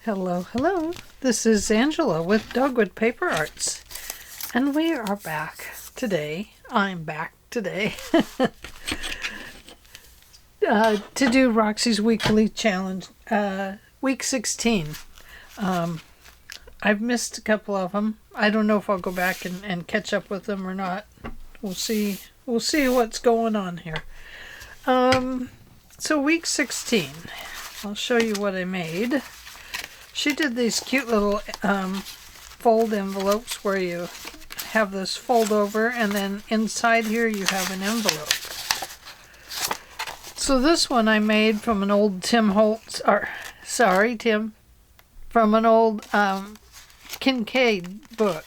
Hello, hello. This is Angela with Dogwood Paper Arts, and we are back today. I'm back today to do Roxy's weekly challenge, week 16. I've missed a couple of them. I don't know if I'll go back and catch up with them or not. We'll see. We'll see what's going on here. So week 16, I'll show you what I made. She did these cute little fold envelopes where you have this fold over and then inside here you have an envelope. So this one I made from an old from an old Kincaid book.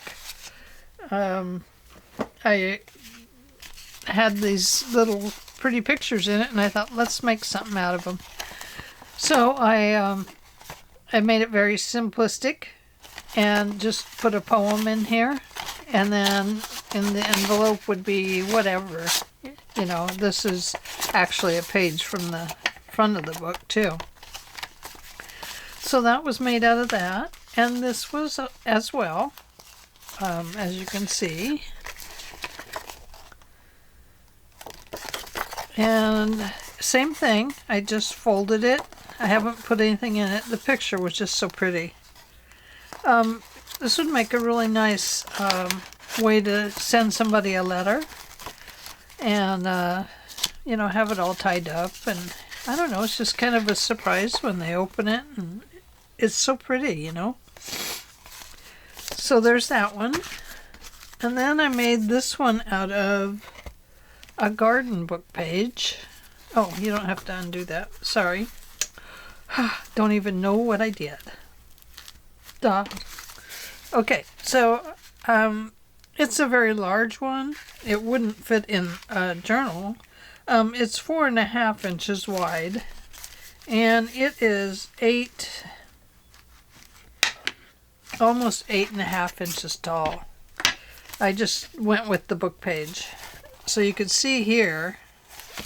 I had these little pretty pictures in it and I thought, let's make something out of them. So I made it very simplistic and just put a poem in here, and then in the envelope would be whatever. You know, this is actually a page from the front of the book too. So that was made out of that, and this was as well, as you can see. And same thing, I just folded it. I haven't put anything in it. The picture was just so pretty. This would make a really nice way to send somebody a letter and, you know, have it all tied up. And I don't know, it's just kind of a surprise when they open it. And it's so pretty, you know. So there's that one. And then I made this one out of a garden book page. Oh, you don't have to undo that. Sorry. Don't even know what I did. Duh. Okay, so it's a very large one. It wouldn't fit in a journal. It's 4.5 inches wide, and it is almost 8.5 inches tall. I just went with the book page. So you could see here,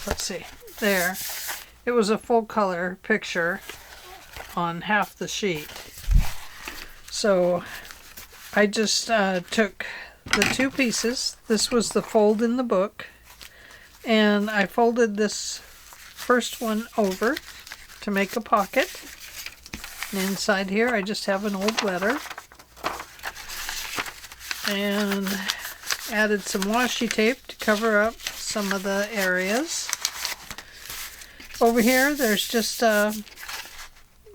let's see, there, it was a full color picture on half the sheet. So I just took the two pieces. This was the fold in the book, and I folded this first one over to make a pocket. And inside here I just have an old letter and added some washi tape to cover up some of the areas. Over here there's just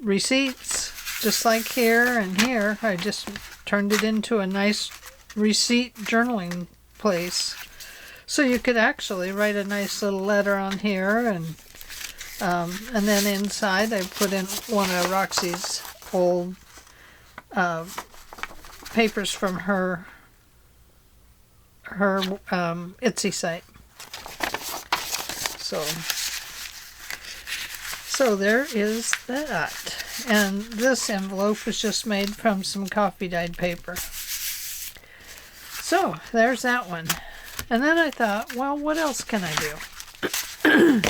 receipts, just like here and here. I just turned it into a nice receipt journaling place. So you could actually write a nice little letter on here, and then inside I put in one of Roxy's old papers from her Etsy site. So there is that. And this envelope was just made from some coffee dyed paper. So there's that one. And then I thought, well, what else can I do?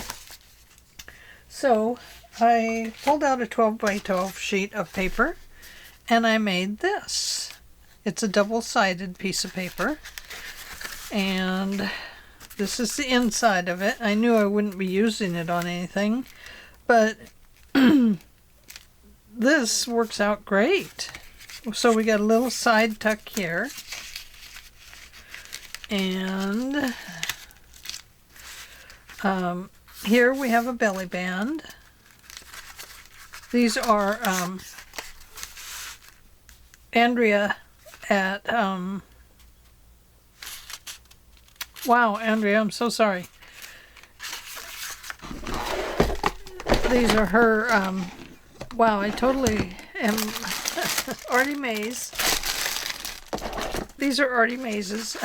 So I pulled out a 12 by 12 sheet of paper and I made this. It's a double-sided piece of paper. And this is the inside of it. I knew I wouldn't be using it on anything, but this works out great. So we got a little side tuck here, and here we have a belly band. These are Andrea at wow, Andrea, I'm so sorry. These are her, wow, I totally am, Artie Mays. These are Artie Mays'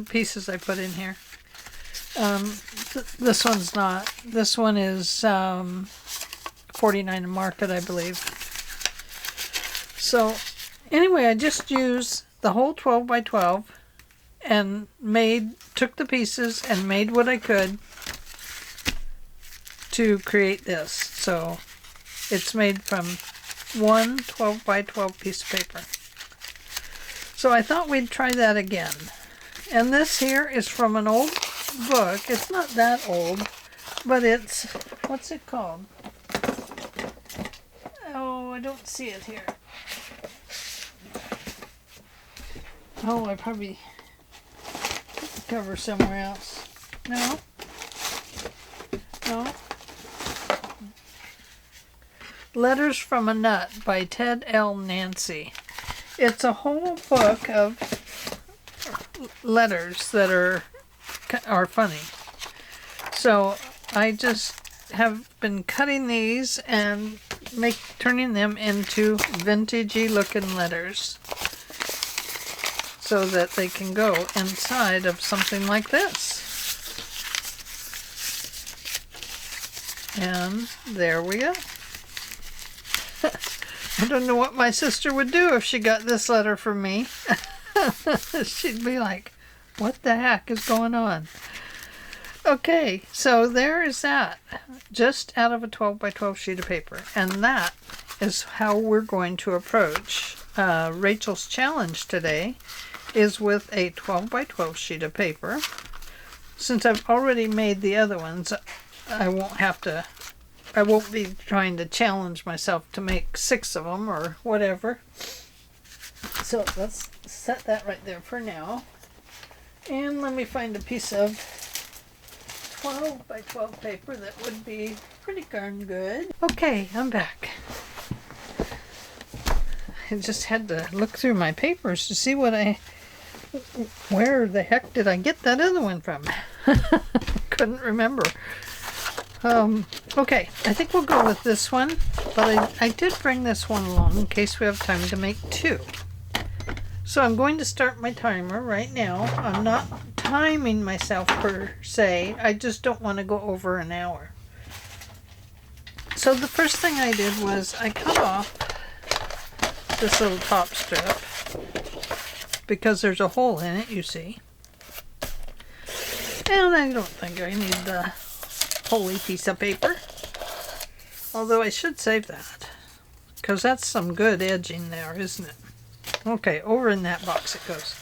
pieces I put in here. This one's not. This one is 49 Market, I believe. So, anyway, I just used the whole 12 by 12 and took the pieces and made what I could to create this. So It's made from one 12 by 12 piece of paper. So I thought we'd try that again. And this here is from an old book. It's not that old, but it's, what's it called? Oh, I don't see it here. Oh, I probably put the cover somewhere else. No? No? Letters from a Nut by Ted L. Nancy. It's a whole book of letters that are funny. So I just have been cutting these and turning them into vintagey looking letters so that they can go inside of something like this. And there we go. I don't know what my sister would do if she got this letter from me. She'd be like, what the heck is going on? Okay, so there is that. Just out of a 12 by 12 sheet of paper. And that is how we're going to approach Rachel's challenge today, is with a 12 by 12 sheet of paper. Since I've already made the other ones, I won't be trying to challenge myself to make 6 of them or whatever. So let's set that right there for now. And let me find a piece of 12 by 12 paper that would be pretty darn good. Okay, I'm back. I just had to look through my papers to see where the heck did I get that other one from? Couldn't remember. Okay, I think we'll go with this one, but I did bring this one along in case we have time to make 2. So I'm going to start my timer right now. I'm not timing myself per se, I just don't want to go over an hour. So the first thing I did was I cut off this little top strip because there's a hole in it, you see. And I don't think I need the holy piece of paper, although I should save that because that's some good edging there, isn't it? Okay, over in that box it goes.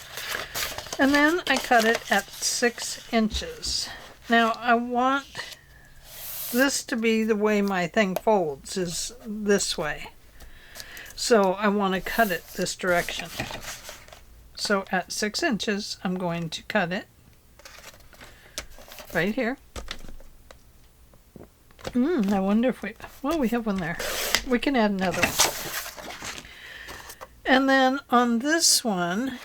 And then I cut it at 6 inches. Now I want this to be the way my thing folds, is this way. So I want to cut it this direction. So at 6 inches I'm going to cut it right here. I wonder if we have one there. We can add another one. And then on this one,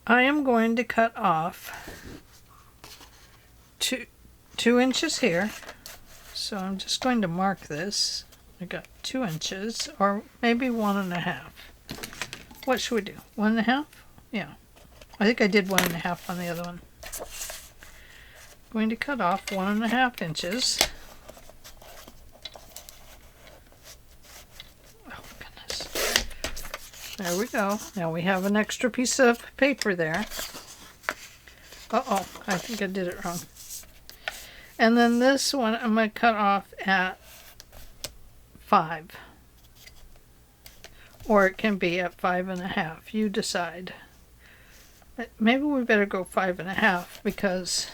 I am going to cut off 2 inches here. So I'm just going to mark this. I got 2 inches, or maybe 1.5. What should we do? 1.5? Yeah. I think I did 1.5 on the other one. Going to cut off 1.5 inches. Oh goodness. There we go. Now we have an extra piece of paper there. Uh-oh, I think I did it wrong. And then this one I'm going to cut off at 5. Or it can be at 5.5. You decide. Maybe we better go 5.5 because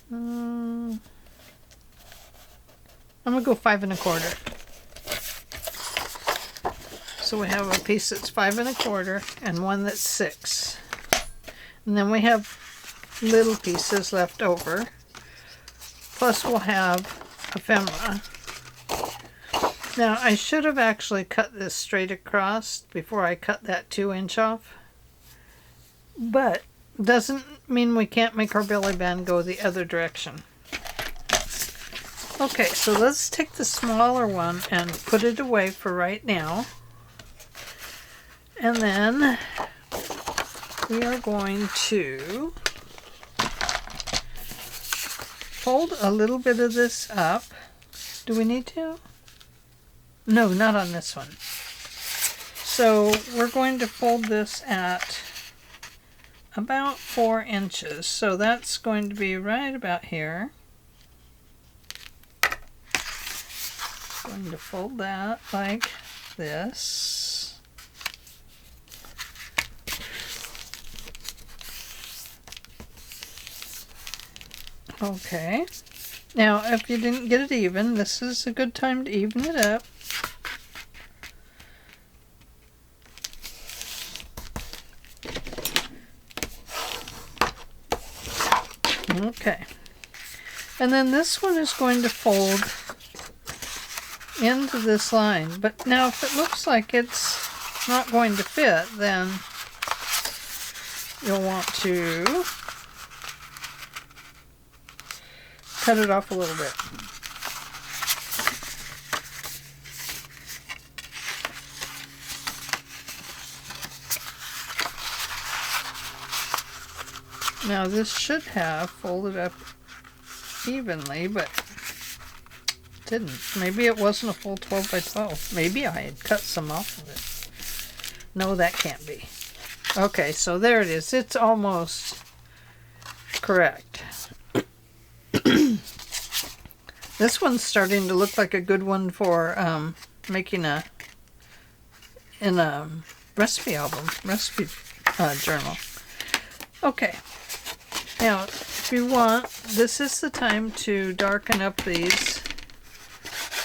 I'm gonna go 5.25. So we have a piece that's 5.25 and one that's 6. And then we have little pieces left over. Plus we'll have ephemera. Now I should have actually cut this straight across before I cut that 2 inch off. But doesn't mean we can't make our belly band go the other direction. Okay, so let's take the smaller one and put it away for right now. And then we are going to fold a little bit of this up. Do we need to? No, not on this one. So we're going to fold this at about 4 inches. So that's going to be right about here. going to fold that like this. Okay. Now, if you didn't get it even, this is a good time to even it up. Okay. And then this one is going to fold into this line. But now if it looks like it's not going to fit, then you'll want to cut it off a little bit. Now this should have folded up evenly, but didn't. Maybe it wasn't a full 12 by 12. Maybe I had cut some off of it. No, that can't be. Okay, so there it is. It's almost correct. This one's starting to look like a good one for making in a recipe album, recipe journal. Okay. Now, if you want, this is the time to darken up these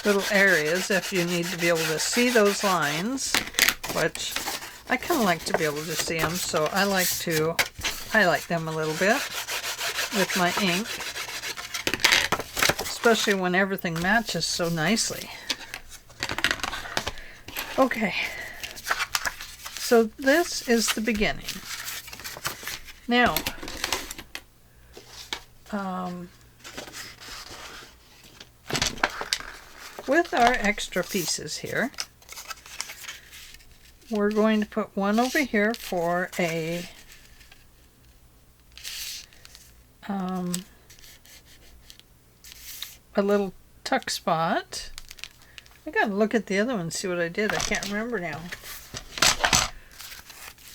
little areas if you need to be able to see those lines, which I kind of like to be able to see them, so I like to highlight them a little bit with my ink, especially when everything matches so nicely. Okay, so this is the beginning. Now, with our extra pieces here, we're going to put one over here for a little tuck spot. I gotta look at the other one and see what I did. I can't remember now.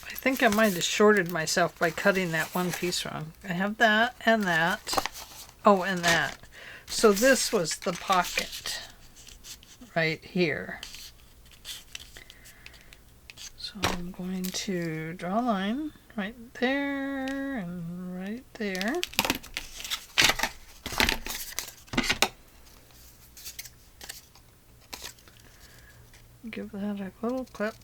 I think I might have shorted myself by cutting that one piece wrong. I have that and that. Oh, and that. So this was the pocket right here. So I'm going to draw a line right there and right there. Give that a little clip.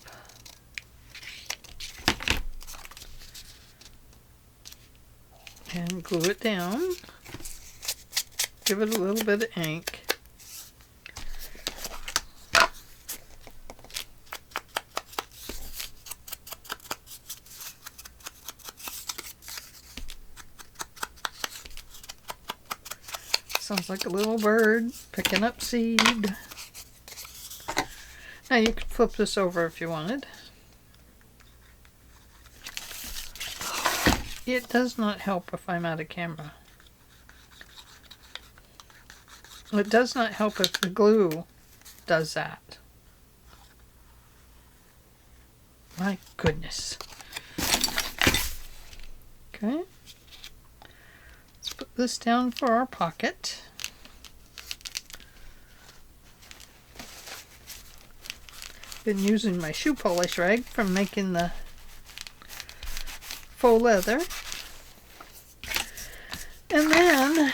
And glue it down. Give it a little bit of ink. Sounds like a little bird picking up seed. Now you could flip this over if you wanted. It does not help if I'm out of camera. It does not help if the glue does that. My goodness. Okay. Let's put this down for our pocket. Been using my shoe polish rag from making the faux leather. And then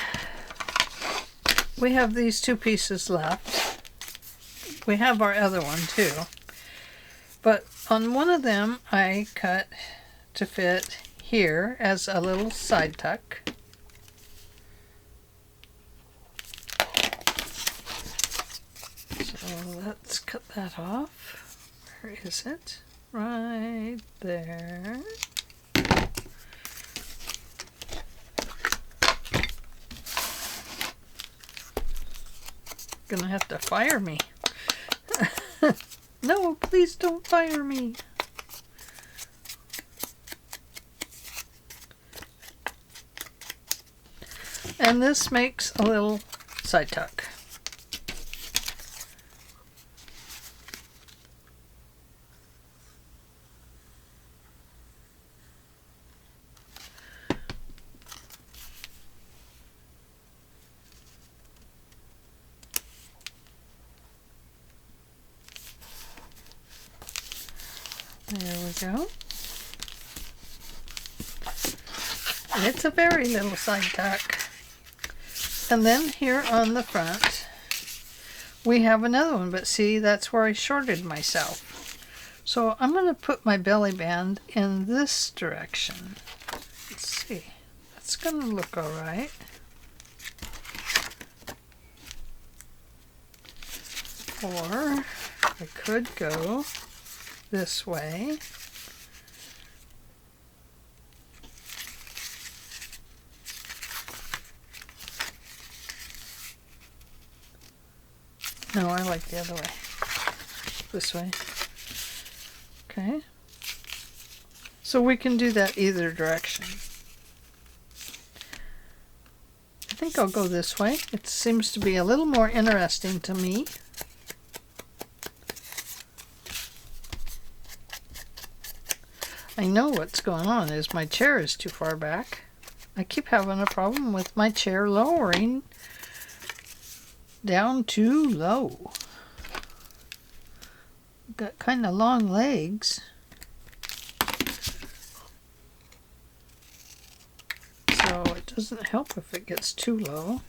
we have these two pieces left. We have our other one too. But on one of them I cut to fit here as a little side tuck. So let's cut that off. Where is it? Right there. Gonna have to fire me. No, please don't fire me. And this makes a little side tuck. go. It's a very little side tuck. And then here on the front, we have another one, but see, that's where I shorted myself. So I'm going to put my belly band in this direction. Let's see. That's going to look all right. Or I could go this way. No, I like the other way. This way. Okay. So we can do that either direction. I think I'll go this way. It seems to be a little more interesting to me. I know what's going on is my chair is too far back. I keep having a problem with my chair lowering down too low. Got kind of long legs. So it doesn't help if it gets too low.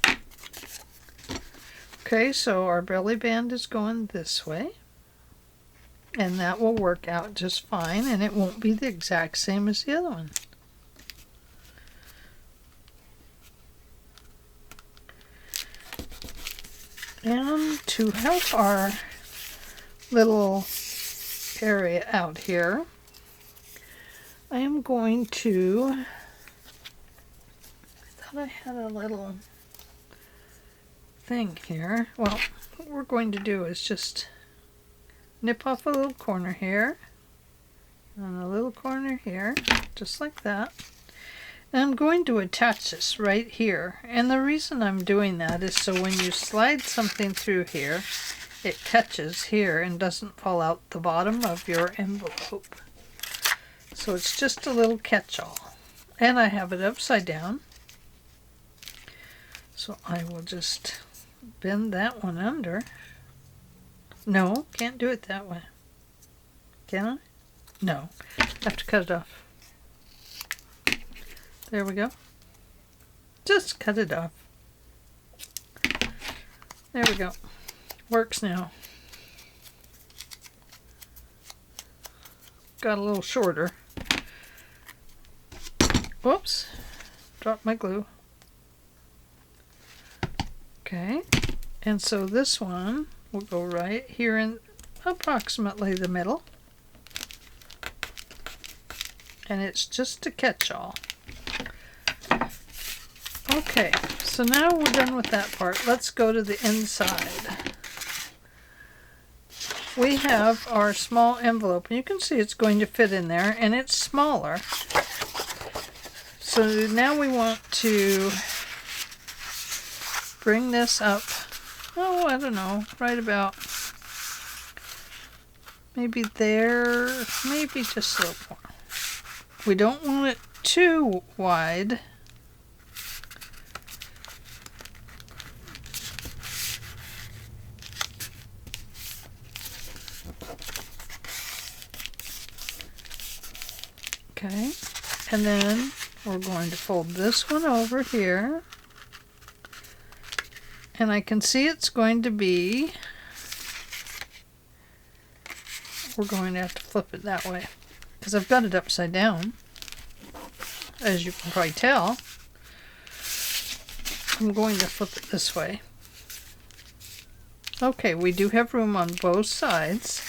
Okay, so our belly band is going this way. And that will work out just fine, and it won't be the exact same as the other one. And to help our little area out here, I am going to, I thought I had a little thing here. Well, what we're going to do is just nip off a little corner here, and a little corner here, just like that. And I'm going to attach this right here. And the reason I'm doing that is so when you slide something through here, it catches here and doesn't fall out the bottom of your envelope. So it's just a little catch-all. And I have it upside down. So I will just bend that one under. No, can't do it that way. Can I? No, I have to cut it off. There we go. Just cut it off. There we go. Works now. Got a little shorter. Whoops. Dropped my glue. Okay. And so this one will go right here in approximately the middle. And it's just a catch-all. Okay, so now we're done with that part. Let's go to the inside. We have our small envelope, and you can see it's going to fit in there, and it's smaller. So now we want to bring this up, oh, I don't know, right about maybe there, maybe just a little more. We don't want it too wide. Okay, and then we're going to fold this one over here, and I can see it's going to be, we're going to have to flip it that way because I've got it upside down, as you can probably tell. I'm going to flip it this way. Okay, we do have room on both sides.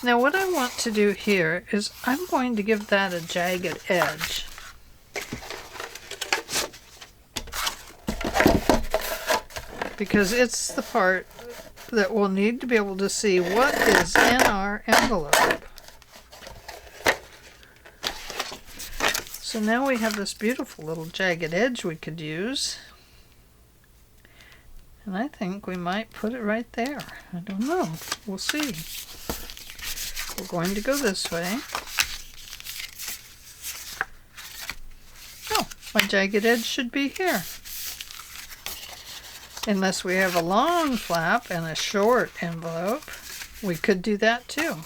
Now what I want to do here is I'm going to give that a jagged edge. Because it's the part that we'll need to be able to see what is in our envelope. So now we have this beautiful little jagged edge we could use. And I think we might put it right there. I don't know. We'll see. We're going to go this way. Oh, my jagged edge should be here. Unless we have a long flap and a short envelope, we could do that too.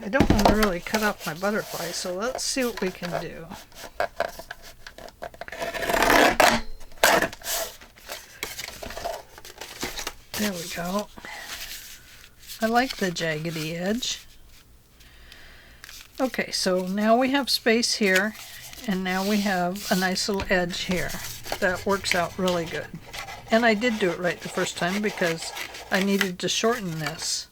I don't want to really cut off my butterfly, so let's see what we can do. There we go. I like the jaggedy edge. Okay, so now we have space here, and now we have a nice little edge here. That works out really good. And I did do it right the first time because I needed to shorten this.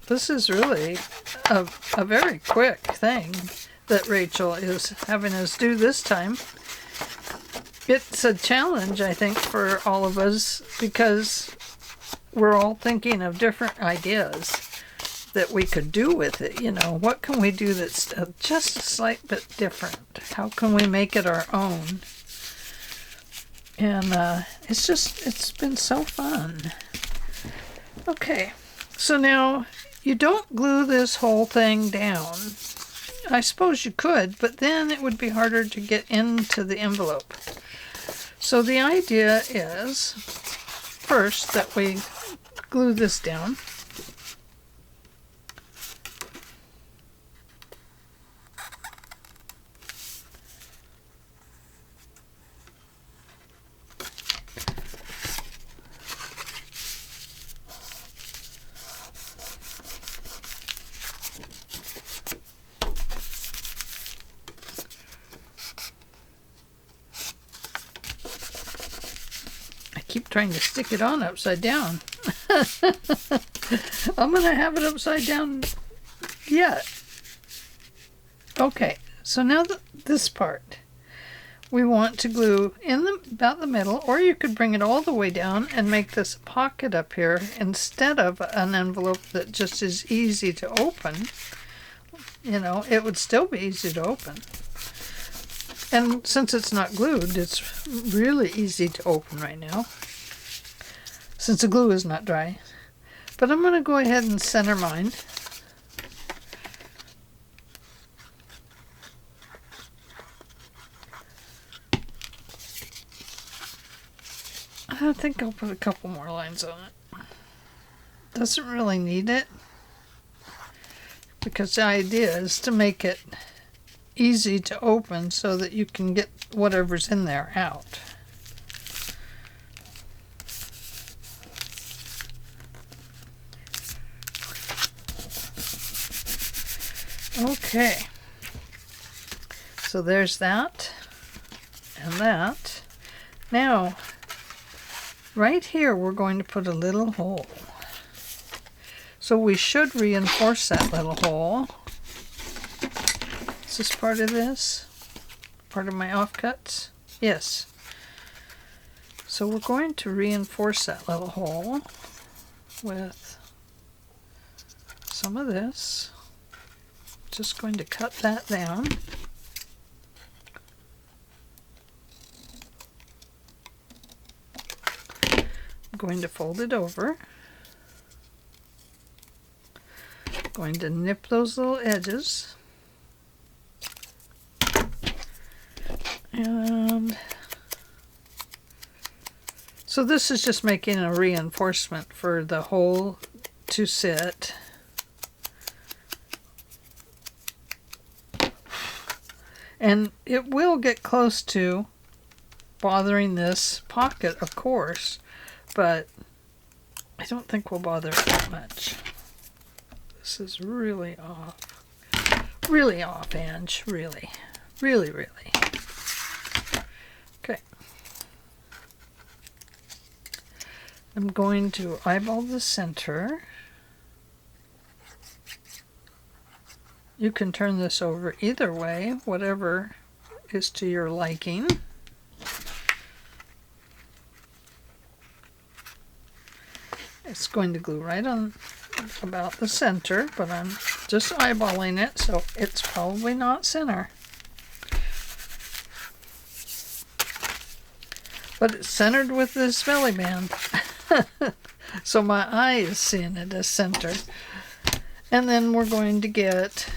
This is really a very quick thing that Rachel is having us do this time. It's a challenge, I think, for all of us because we're all thinking of different ideas that we could do with it. You know, what can we do that's just a slight bit different? How can we make it our own? And it's been so fun. Okay, so now you don't glue this whole thing down. I suppose you could, but then it would be harder to get into the envelope. So the idea is first that we glue this down. Keep trying to stick it on upside down. I'm gonna have it upside down yet. Okay, so now this part we want to glue in about the middle, or you could bring it all the way down and make this pocket up here instead of an envelope that just is easy to open. You know, it would still be easy to open. And since it's not glued, it's really easy to open right now, since the glue is not dry. But I'm going to go ahead and center mine. I think I'll put a couple more lines on it. Doesn't really need it, because the idea is to make it easy to open so that you can get whatever's in there out. Okay, so there's that and that. Now, right here we're going to put a little hole. So we should reinforce that little hole. Is this part of this? Part of my offcuts? Yes. So we're going to reinforce that little hole with some of this. Just going to cut that down. I'm going to fold it over. Going to nip those little edges. And so this is just making a reinforcement for the hole to sit. And it will get close to bothering this pocket, of course, but I don't think we'll bother it that much. This is really off. Really off, Ange. Really. Really, really. Okay. I'm going to eyeball the center. You can turn this over either way, whatever is to your liking. It's going to glue right on about the center, but I'm just eyeballing it, so it's probably not center. But it's centered with this belly band. So my eye is seeing it as center. And then we're going to get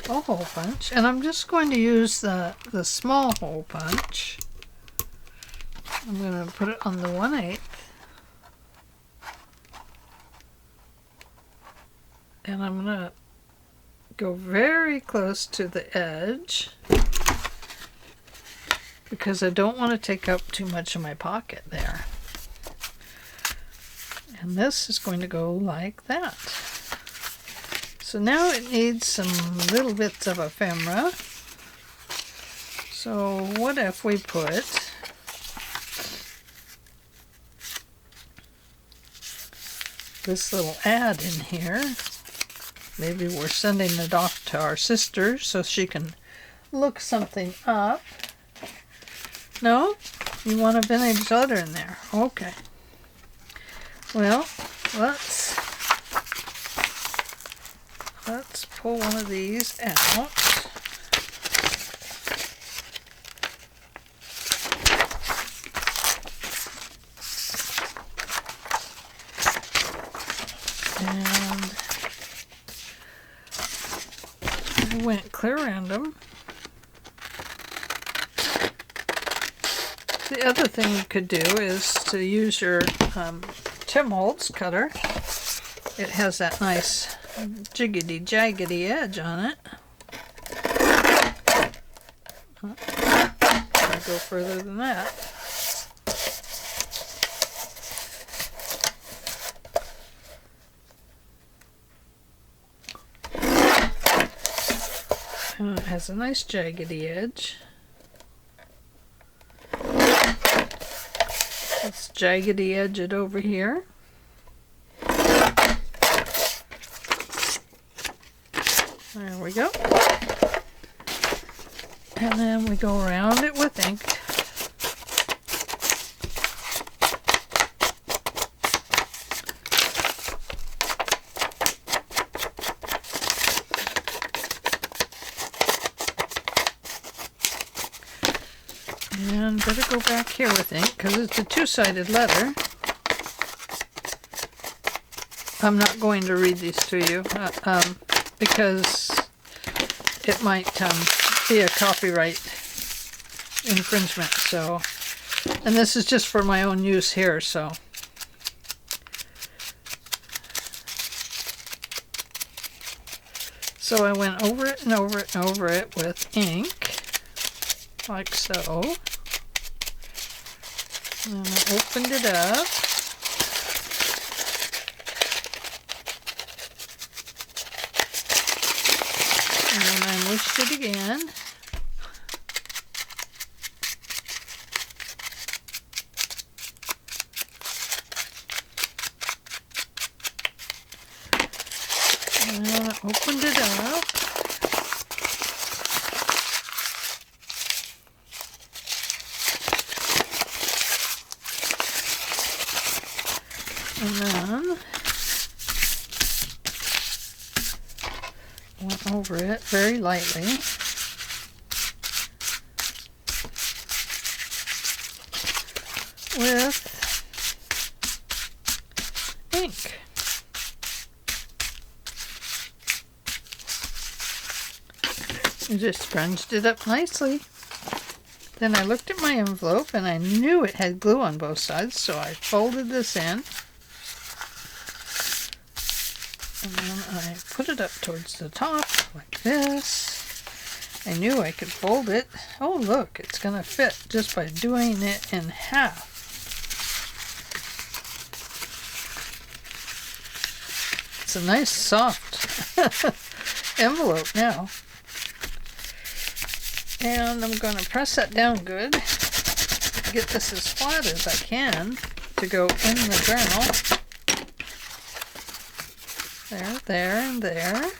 a hole punch, and I'm just going to use the small hole punch. I'm going to put it on the 1/8, and I'm going to go very close to the edge because I don't want to take up too much of my pocket there. And this is going to go like that. So now it needs some little bits of ephemera. So what if we put this little ad in here? Maybe we're sending it off to our sister so she can look something up. No? You want a vintage letter in there? Okay. Well, let's pull one of these out. And I went clear random. The other thing you could do is to use your Tim Holtz cutter. It has that nice jiggity jaggedy edge on it. I'll go further than that. And it has a nice jaggedy edge. Let's jaggedy edge it over here. There we go. And then we go around it with ink. And better go back here with ink because it's a two-sided letter. I'm not going to read these to you because it might be a copyright infringement. So, and this is just for my own use here. So, I went over it and over it and over it with ink, like so. And I opened it up. And then I mushed it again. And then I opened it up. And then went over it very lightly. With ink. And just scrunched it up nicely. Then I looked at my envelope and I knew it had glue on both sides, so I folded this in. And then I put it up towards the top, like this. I knew I could fold it. Oh, look, it's going to fit just by doing it in half. It's a nice, soft envelope now. And I'm going to press that down good. Get this as flat as I can to go in the journal. There, there, and there.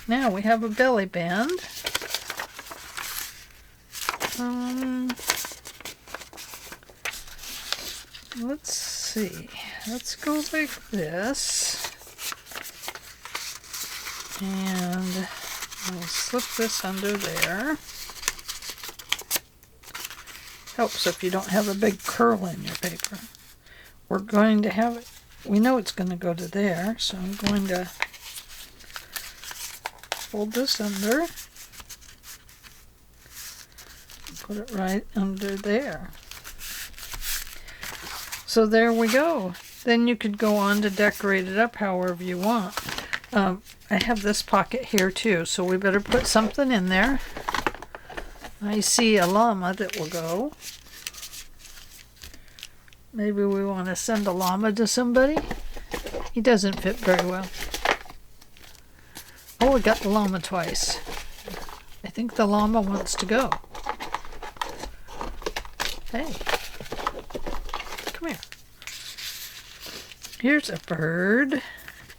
Now we have a belly band. Let's see. Let's go like this. And I'll slip this under there. Helps if you don't have a big curl in your paper. We're going to have it. We know it's going to go to there, so I'm going to fold this under. Put it right under there. So there we go. Then you could go on to decorate it up however you want. I have this pocket here too, so we better put something in there. I see a llama that will go. Maybe we want to send a llama to somebody. He doesn't fit very well. Oh, we got the llama twice. I think the llama wants to go. Hey, come here. Here's a bird,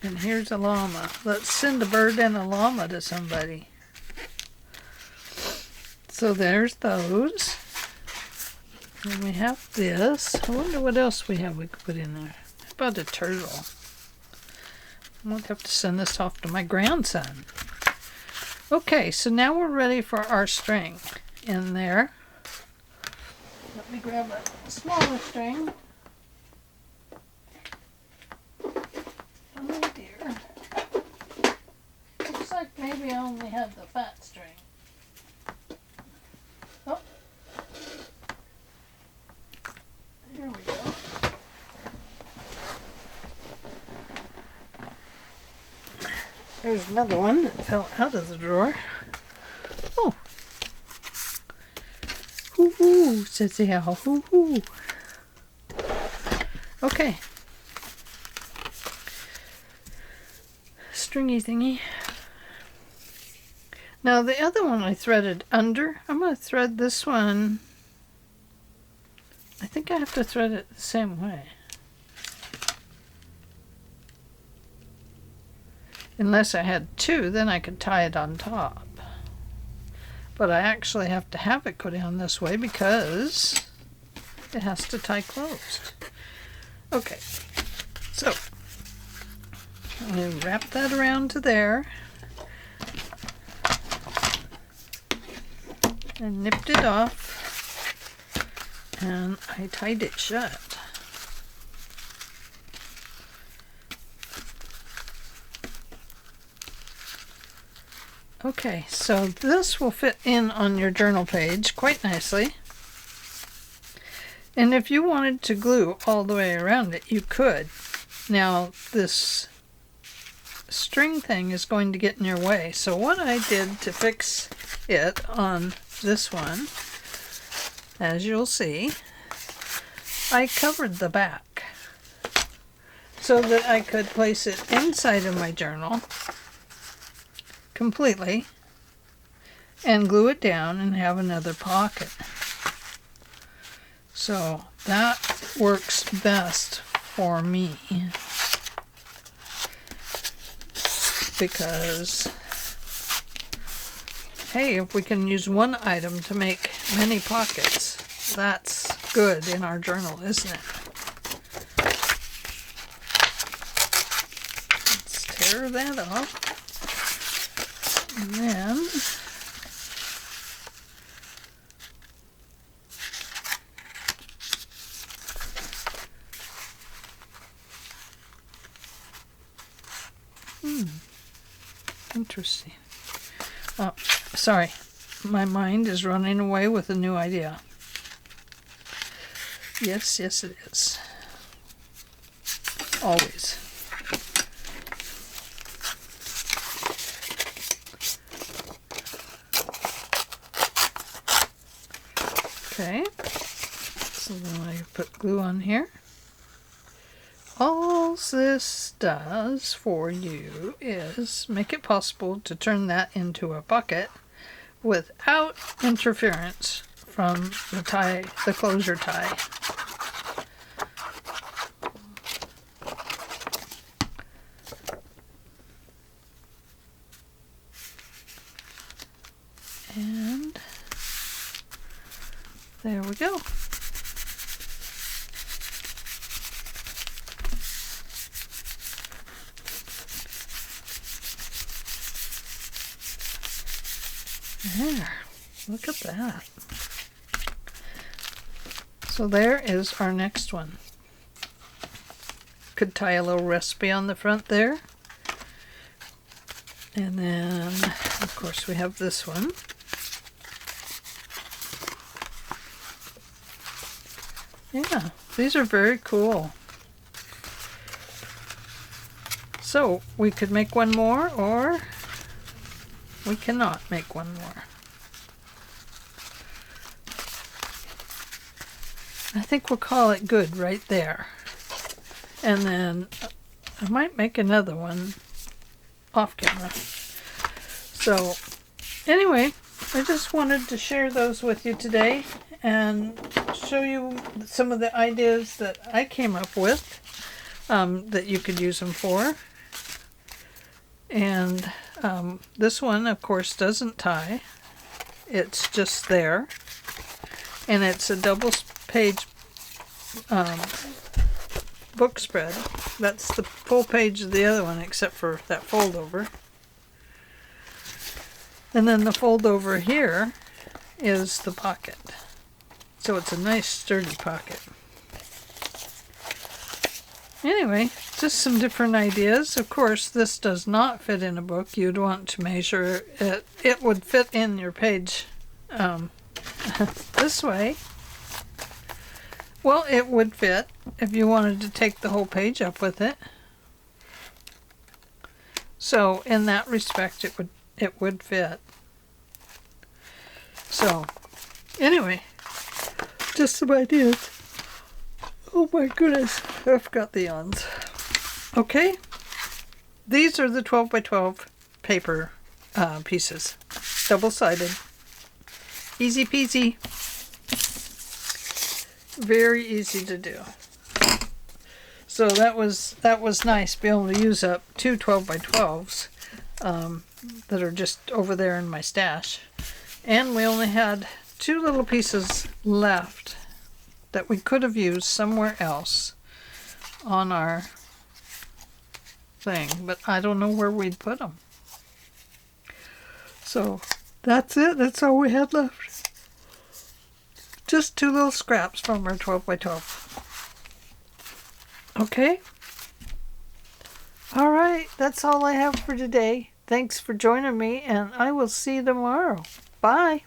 and here's a llama. Let's send a bird and a llama to somebody. So there's those. And we have this. I wonder what else we have we could put in there. How about a turtle? I won't have to send this off to my grandson. Okay, so now we're ready for our string in there. Let me grab a smaller string. Oh dear. Looks like maybe I only have the fat string. Oh. Here we go. There's another one that fell out of the drawer. Oh. Hoo-hoo, says the owl. Hoo-hoo. Okay. Stringy thingy. Now the other one I threaded under. I'm going to thread this one. I think I have to thread it the same way. Unless I had two, then I could tie it on top. But I actually have to have it go down this way because it has to tie closed. Okay, so I'm going to wrap that around to there and nipped it off, and I tied it shut. Okay, so this will fit in on your journal page quite nicely. And if you wanted to glue all the way around it, you could. Now, this string thing is going to get in your way. So what I did to fix it on this one, as you'll see, I covered the back so that I could place it inside of my journal completely and glue it down and have another pocket. So that works best for me because, hey, if we can use one item to make many pockets, that's good in our journal, isn't it? Let's tear that off. And then interesting. Oh, sorry. My mind is running away with a new idea. Yes, yes it is. Always. Okay, so then I put glue on here. All this does for you is make it possible to turn that into a bucket without interference from the tie, the closure tie. And there we go. There, look at that. So there is our next one. Could tie a little recipe on the front there. And then, of course, we have this one. Yeah, these are very cool. So, we could make one more, or we cannot make one more. I think we'll call it good right there. And then I might make another one off camera. So anyway, I just wanted to share those with you today and show you some of the ideas that I came up with that you could use them for. And this one, of course, doesn't tie. It's just there. And it's a double-page book spread. That's the full page of the other one, except for that fold over. And then the fold over here is the pocket. So it's a nice sturdy pocket. Anyway, just some different ideas. Of course, this does not fit in a book. You'd want to measure it. It would fit in your page this way. Well, it would fit if you wanted to take the whole page up with it. So in that respect, it would fit. So anyway, just some ideas. Oh my goodness, I forgot the yawns. Okay, these are the 12 by 12 paper pieces, double-sided. Easy peasy. Very easy to do. So that was nice, be able to use up two 12 by 12s that are just over there in my stash. And we only had two little pieces left that we could have used somewhere else on our thing, but I don't know where we'd put them. So that's it. That's all we had left. Just two little scraps from our 12 by 12. Okay. All right. That's all I have for today. Thanks for joining me, and I will see you tomorrow. Bye.